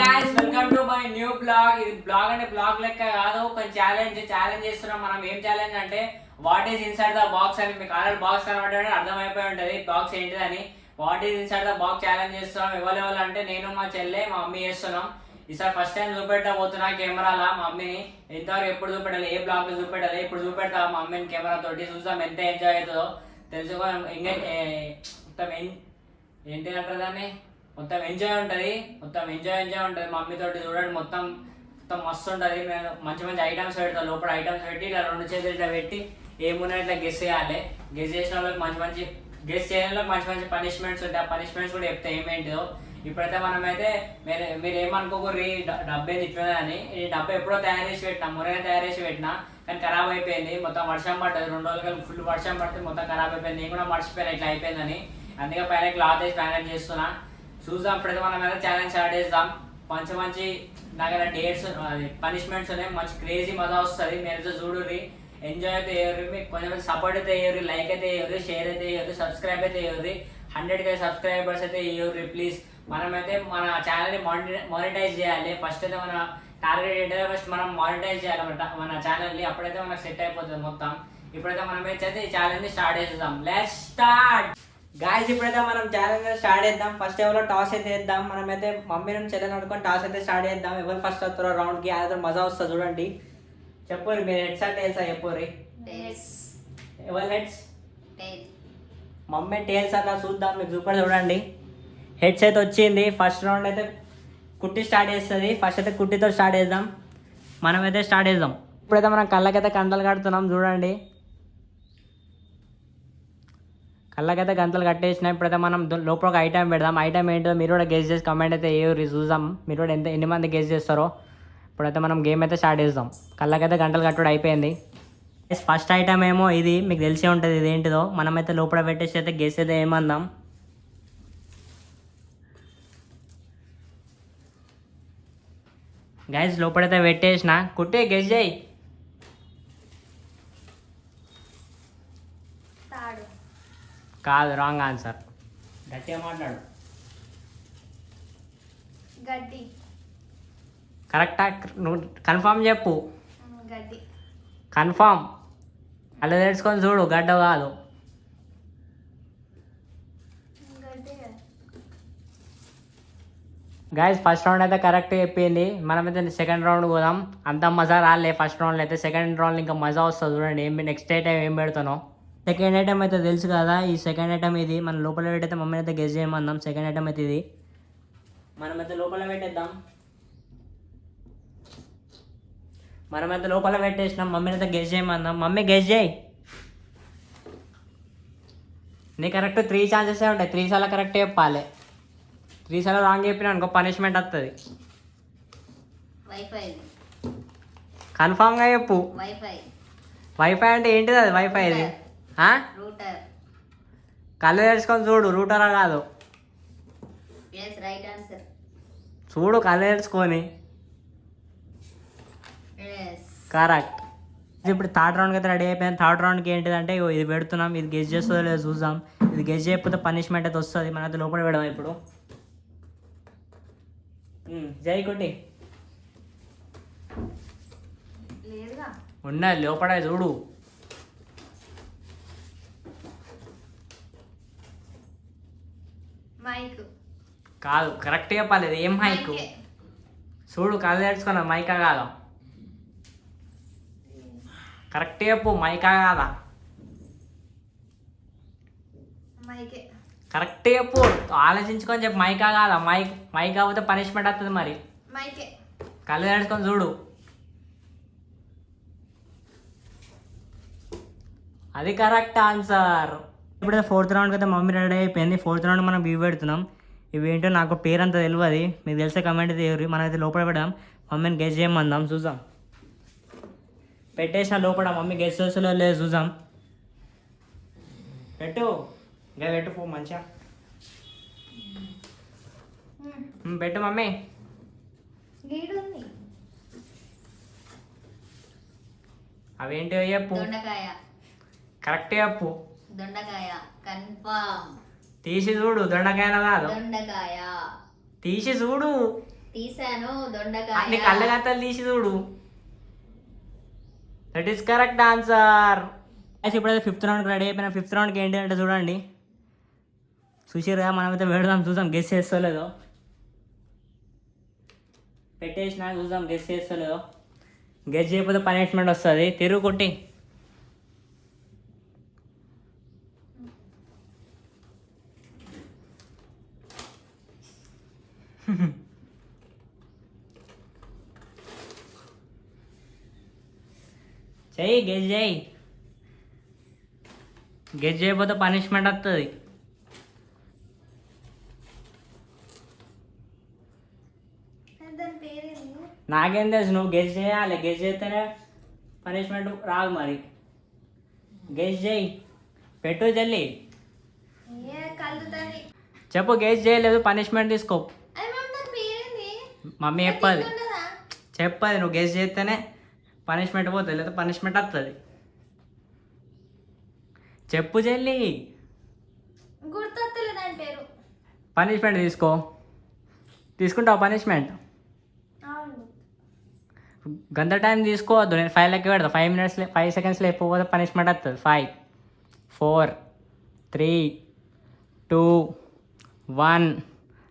guys, welcome to my new blog. ఇది blog అంటే blog లెక్క కాదు, ఒక ఛాలెంజ్ చేస్తున్నాం. మనం ఏం ఛాలెంజ్ అంటే what is inside the box అని. మీకు ఆల్రెడీ బాక్స్ కనబడ్డాడు, అర్థమైపోయి ఉంటుంది బాక్స్ ఏంటిదని. What is inside the box challenge చేస్తున్నాం. ఎవరు అంటే నేను, మా చెల్లె, మా మమ్మీ చేస్తున్నాం. ఈసారి ఫస్ట్ టైం చూపెట్టబోతున్నా కెమెరాలా మా మమ్మీని. ఎంతవరకు ఎప్పుడు చూపెట్టాలి, ఏ బ్లాగ్ లో చూపెట్టాలి, ఇప్పుడు చూపెడతా మా మమ్మీని కెమెరా తోటి. చూద్దాం ఎంత ఎంజాయ్ అవుతుందో తెలుసుకో. మొత్తం ఏంటి అంటారు దాన్ని, మొత్తం ఎంజాయ్ ఉంటుంది. మొత్తం ఎంజాయ్ ఉంటుంది మమ్మీ తోటి. చూడండి మొత్తం మొత్తం మస్తు ఉంటుంది. నేను మంచి మంచి ఐటమ్స్ పెడతాను. లోపల ఐటమ్స్ పెట్టి ఇలా రెండు చేతులు ఇట్లా పెట్టి ఏమున్నా ఇట్లా గెస్ చేయాలి. గెస్ చేసిన వాళ్ళకి మంచి గెస్ చేయడం వాళ్ళకి మంచి పనిష్మెంట్స్ ఉంటాయి. ఆ పనిష్మెంట్స్ కూడా చెప్తే ఏమేంటిదో. ఇప్పుడైతే మనమైతే మీరు ఏమనుకోకూరి డబ్బు ఏంది ఇట్లా అని. ఈ డబ్బు ఎప్పుడో తయారు చేసి పెట్టినా, మురగా తయారు చేసి పెట్టినా, కానీ ఖరాబ్ అయిపోయింది. మొత్తం వర్షం పడుతుంది, 2 రోజులు ఫుల్ వర్షం పడితే మొత్తం ఖరాబ్ అయిపోయింది. నేను కూడా మర్చిపోయినా ఇట్లా అయిపోయిందని. అందుకే పైన క్లాత్ వేసి మేనేజ్ చేస్తున్నా. చూద్దాం ఇప్పుడైతే మనం అయితే ఛాలెంజ్ స్టార్ట్ చేద్దాం. మంచి దగ్గర డేట్స్ పనిష్మెంట్స్ ఉన్నాయి. మంచి క్రేజీ మజా వస్తుంది. మీరైతే చూడుర్రి, ఎంజాయ్ అయితే వేయరు. మీకు కొంచెం సపోర్ట్ అయితే వేయరు, లైక్ అయితే వేయరు, షేర్ అయితే వేయరు, సబ్స్క్రైబ్ అయితే వేయరు. 100K సబ్స్క్రైబర్స్ అయితే వేయరు ప్లీజ్. మనమైతే మన ఛానల్ని మానిటైజ్ చేయాలి. ఫస్ట్ అయితే మన టార్గెట్ ఏంటంటే ఫస్ట్ మనం మానిటైజ్ చేయాలి మన ఛానల్ని. అప్పుడైతే మనకు సెట్ అయిపోతుంది మొత్తం. ఇప్పుడైతే మనం అయితే ఈ ఛాలెంజ్ని స్టార్ట్ చేద్దాం. Let's start guys. ఇప్పుడైతే మనం ఛాలెంజ్ స్టార్ట్ చేద్దాం. ఫస్ట్ ఎవరో టాస్ అయితే వేద్దాం. మనమైతే మమ్మీ నుంచి చెల్లెని అనుకొని టాస్ అయితే స్టార్ట్ చేద్దాం. ఎవరు ఫస్ట్ వస్తారో రౌండ్కి అదే మజా వస్తుంది చూడండి. చెప్పరు మీరు హెడ్స్ అంటే తెలుసా? చెప్పరు ఎవరు హెడ్స్? మమ్మీ టేల్స్ అట్లా చూద్దాం. మీకు సూపర్ చూడండి. హెడ్స్ అయితే వచ్చింది. ఫస్ట్ రౌండ్ అయితే కుట్టి స్టార్ట్ చేస్తుంది. ఫస్ట్ అయితే కుట్టితో స్టార్ట్ చేద్దాం. మనమైతే స్టార్ట్ చేద్దాం. ఇప్పుడైతే మనం కళ్ళకైతే కండలు కడుతున్నాం చూడండి. కళ్ళకైతే గంటలు కట్టేసినాం. ఇప్పుడైతే మనం లోపల ఒక ఐటమ్ పెడదాం. ఐటమ్ ఏంటో మీరు కూడా గెస్ చేసి కమెంట్ అయితే ఏ చూద్దాం. మీరు కూడా ఎన్ని మంది గెస్ చేస్తారో. ఇప్పుడైతే మనం గేమ్ అయితే స్టార్ట్ చేద్దాం. కళ్ళకైతే గంటలు కట్టుడు అయిపోయింది. ఫస్ట్ ఐటమ్ ఏమో ఇది, మీకు తెలిసే ఉంటుంది ఇది ఏంటిదో. మనమైతే లోపల పెట్టేసి అయితే గెస్ అయితే ఏమందాం. గైస్ లోపలైతే పెట్టేసిన. కుట్టే గెస్ చేయి. కాదు, రాంగ్ ఆన్సర్. గట్టిగా మాట్లాడు. గడ్డి. కరెక్టా? నువ్వు కన్ఫామ్ చెప్పు. గడ్డి. కన్ఫామ్. అలా తెలుసుకొని చూడు, గడ్డ కాదు. గైస్ ఫస్ట్ రౌండ్ అయితే కరెక్ట్ చెప్పింది. మనమైతే సెకండ్ రౌండ్ పోదాం. అంత మజా రాలే ఫస్ట్ రౌండ్లో అయితే. సెకండ్ రౌండ్ ఇంకా మజా వస్తుంది చూడండి. నెక్స్ట్ ఐటమ్ ఏం పెడతానో. సెకండ్ ఐటమ్ అయితే తెలుసు కదా. ఈ సెకండ్ ఐటమ్ ఇది. మన లోపల పెట్టయితే మమ్మీ అయితే గెస్ చేయమందాం. సెకండ్ ఐటమ్ అయితే ఇది. మనమైతే లోపల పెట్టేద్దాం. మనమైతే లోపల పెట్టేసినాం. మమ్మీని అయితే గెస్ చేయమందాం. మమ్మీ గెస్ చేయి. నీ కరెక్ట్ 3 ఛాన్సెస్ ఉంటాయి. 3 సార్లు కరెక్ట్ చెప్పాలి. 3 సార్లు రాంగ్ చెప్పినా అనుకో పనిష్మెంట్ వస్తుంది. కన్ఫామ్గా చెప్పు. వైఫై అంటే ఏంటిది? అది వైఫై ఇది. కళ్ళు తెరుచుకొని చూడు, రూటరా కాదు. చూడు కళ్ళు తెరుచుకొని. కరెక్ట్. ఇప్పుడు థర్డ్ రౌండ్కి అయితే రెడీ అయిపోయింది. థర్డ్ రౌండ్కి ఏంటిదంటే ఇది పెడుతున్నాం. ఇది గెస్ చేస్తుందో లేదో చూద్దాం. ఇది గెస్ చేయకపోతే పనిష్మెంట్ అయితే వస్తుంది. మన అయితే లోపల పెడదాం ఇప్పుడు. జై కొట్టి ఉన్నది లోపల చూడు. కాదు, కరెక్ట్ చెప్పాలి. ఏం మైక్? చూడు కళ్ళు తెరుచుకున్నా. మైకా కాదా? కరెక్ట్ చెప్పు. మైకా కాదా? కరెక్ట్ చెప్పు. ఆలోచించుకొని చెప్పు. మైకా కాదా? మైక్ కాకపోతే పనిష్మెంట్ వస్తుంది. మరి కళ్ళు తెరుచుకొని చూడు. అది కరెక్ట్ ఆన్సర్. ఇప్పుడైతే ఫోర్త్ రౌండ్కి అయితే మమ్మీ రెడీ అయిపోయింది. ఫోర్త్ రౌండ్ మనం ఇవి పెడుతున్నాం. ఇవి ఏంటో నాకు పేరు అంతా తెలియదు. మీకు తెలిసే కమెంట్ చేయరు. మనం అయితే లోపల పెడదాం. మమ్మీని గెస్ చేయమందాం. చూద్దాం. పెట్టేసిన లోపల మమ్మీ గెస్ చేస్తుందో లేదు చూద్దాం. పెట్టు. ఇంకా పెట్టు పో మంచిగా. పెట్టు మమ్మీ. అవేంటివో చెప్పు. కరెక్ట్ చెప్పు. దొండకాయ కన్ఫర్మ్. తీసి చూడు. దొండకాయలో కాదు. దొండకాయ తీసి చూడు. తీసాను నీ దొండకాయ కళ్ళ గంతలు తీసి చూడు. That is correct answer. ఇప్పుడైతే 5th రౌండ్కి రెడీ అయిపోయిన. 5th రౌండ్కి ఏంటి అంటే చూడండి, చూసిరుగా, మనమైతే పెడదాం, చూద్దాం గెస్ చేస్తలేదో. పెట్టేసినా చూద్దాం గెస్ చేస్తలేదో. గెస్ చేయకపోతే పనిష్మెంట్ వస్తుంది. తిరుగు కొట్టి. చెయ్యి, గెస్ చేయి. గెస్ చేయకపోతే పనిష్మెంట్ వస్తుంది. దాని పేరేంది? నాకేం తెలుసు, నువ్వు గెస్ చేయాలి. గెస్ చేస్తేనే పనిష్మెంట్ రాదు. మరి గెస్ చేయి, పెట్టు జల్లి. కలుగుతుంది. చెప్పు, గెస్ చేయలేదు పనిష్మెంట్ తీసుకో. దాని పేరేంది? మమ్మీ చెప్పది, ఉండదా? చెప్పది. నువ్వు గెస్ చేస్తేనే పనిష్మెంట్ పోతుంది, లేదా పనిష్మెంట్ వస్తుంది. చెప్పు జల్లి. గుర్తొస్తలేదు దాని పేరు. పనిష్మెంట్ తీసుకో. తీసుకుంటావు పనిష్మెంట్? అవును. గంట టైం తీసుకోవద్దు. నేను 5 లెక్క పెడతా. 5 minutes 5 seconds లేకపోతే పనిష్మెంట్ వస్తుంది. 5 4 3 2 1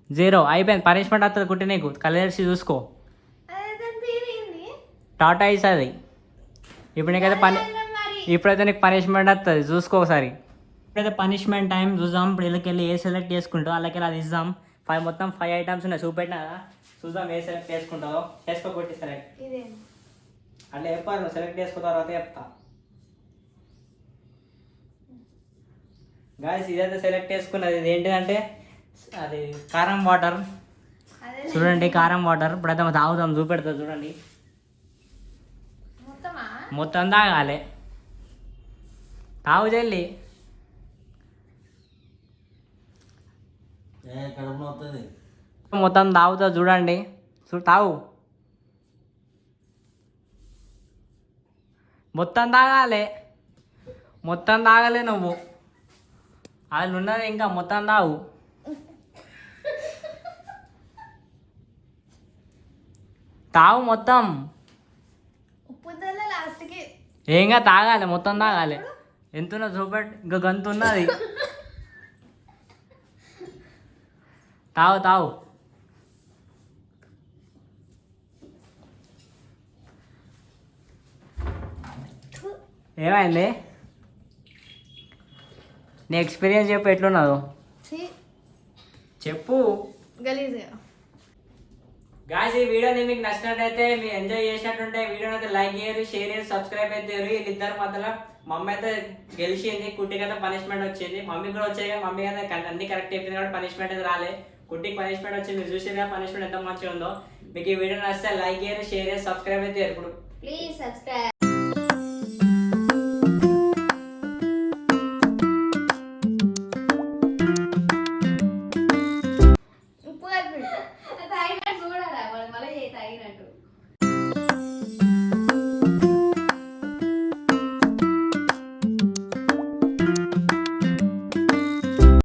0 అయిపోయింది. పనిష్మెంట్ వస్తుంది. కుట్టి నీకు కళ్ళు తెరిచి చూసుకో. దాని పేరేంది? టాటా ఇస్ అది. ఇప్పుడు నీకైతే మరి ఇప్పుడైతే నీకు పనిష్మెంట్ వస్తుంది. చూసుకో ఒకసారి. ఇప్పుడైతే పనిష్మెంట్ టైం చూద్దాం. ఇప్పుడు వీళ్ళకెళ్ళి ఏ సెలెక్ట్ చేసుకుంటావు వాళ్ళకెళ్ళి అది ఇద్దాం. 5 మొత్తం 5 ఐటమ్స్ ఉన్నాయి, చూపెట్టినా కదా. చూద్దాం ఏ సెలెక్ట్ చేసుకుంటావు. చేసుకోబట్టి సెలెక్ట్ ఇదేంది? అట్లా చెప్పారు. నువ్వు సెలెక్ట్ చేసుకున్న తర్వాత చెప్తా. గాయస్, ఇదైతే సెలెక్ట్ చేసుకున్నది. ఇది ఏంటిదంటే అది కారం వాటర్. అదే చూడండి, కారం వాటర్. ఇప్పుడైతే మనం తాగుదాం, చూపెడతా చూడండి. మొత్తమా? మొత్తం తాగాలి. తాగు చెల్లి. మొత్తం తాగుతా చూడండి. తాగు. మొత్తం తాగాలి. మొత్తం తాగలే నువ్వు. అది ఉన్నది ఇంకా. మొత్తం తాగు. తాగు మొత్తం. ఉప్పు తెల్ల లాస్ట్కి. ఏంగా తాగాలి, మొత్తం తాగాలి. ఎంతున్నా చూపెట్టు. ఇంకా గంత ఉన్నది. తాగు తాగు. ఏమైంది? నీ ఎక్స్పీరియన్స్ చెప్పు, ఎట్లున్నదో చెప్పు. గలీజ్గా. గాయస్, ఈ వీడియోని మీకు నచ్చినట్టయితే, మీరు ఎంజాయ్ చేసినట్టుంటే వీడియోని అయితే లైక్ చేయరు, షేర్ చేసి సబ్స్క్రైబ్ అయితే చేయరు. వీళ్ళిద్దరు మధ్యలో మమ్మీ అయితే గెలిచింది, కుట్టికి అయితే పనిష్మెంట్ వచ్చింది. మమ్మీ కూడా వచ్చాయి కానీ మమ్మీ అయితే అన్ని కరెక్ట్ అయిపోయింది కాబట్టి పనిష్మెంట్ అయితే రాలే. కుట్టికి పనిష్మెంట్ వచ్చింది. మీరు చూసారు కదా పనిష్మెంట్ ఎంత మంచిగా ఉందో. మీకు ఈ వీడియో నచ్చితే లైక్ చేయరు, షేర్ చేసి సబ్స్క్రైబ్ అయితే చేయరు. ఇప్పుడు ప్లీజ్ సబ్స్క్రైబ్.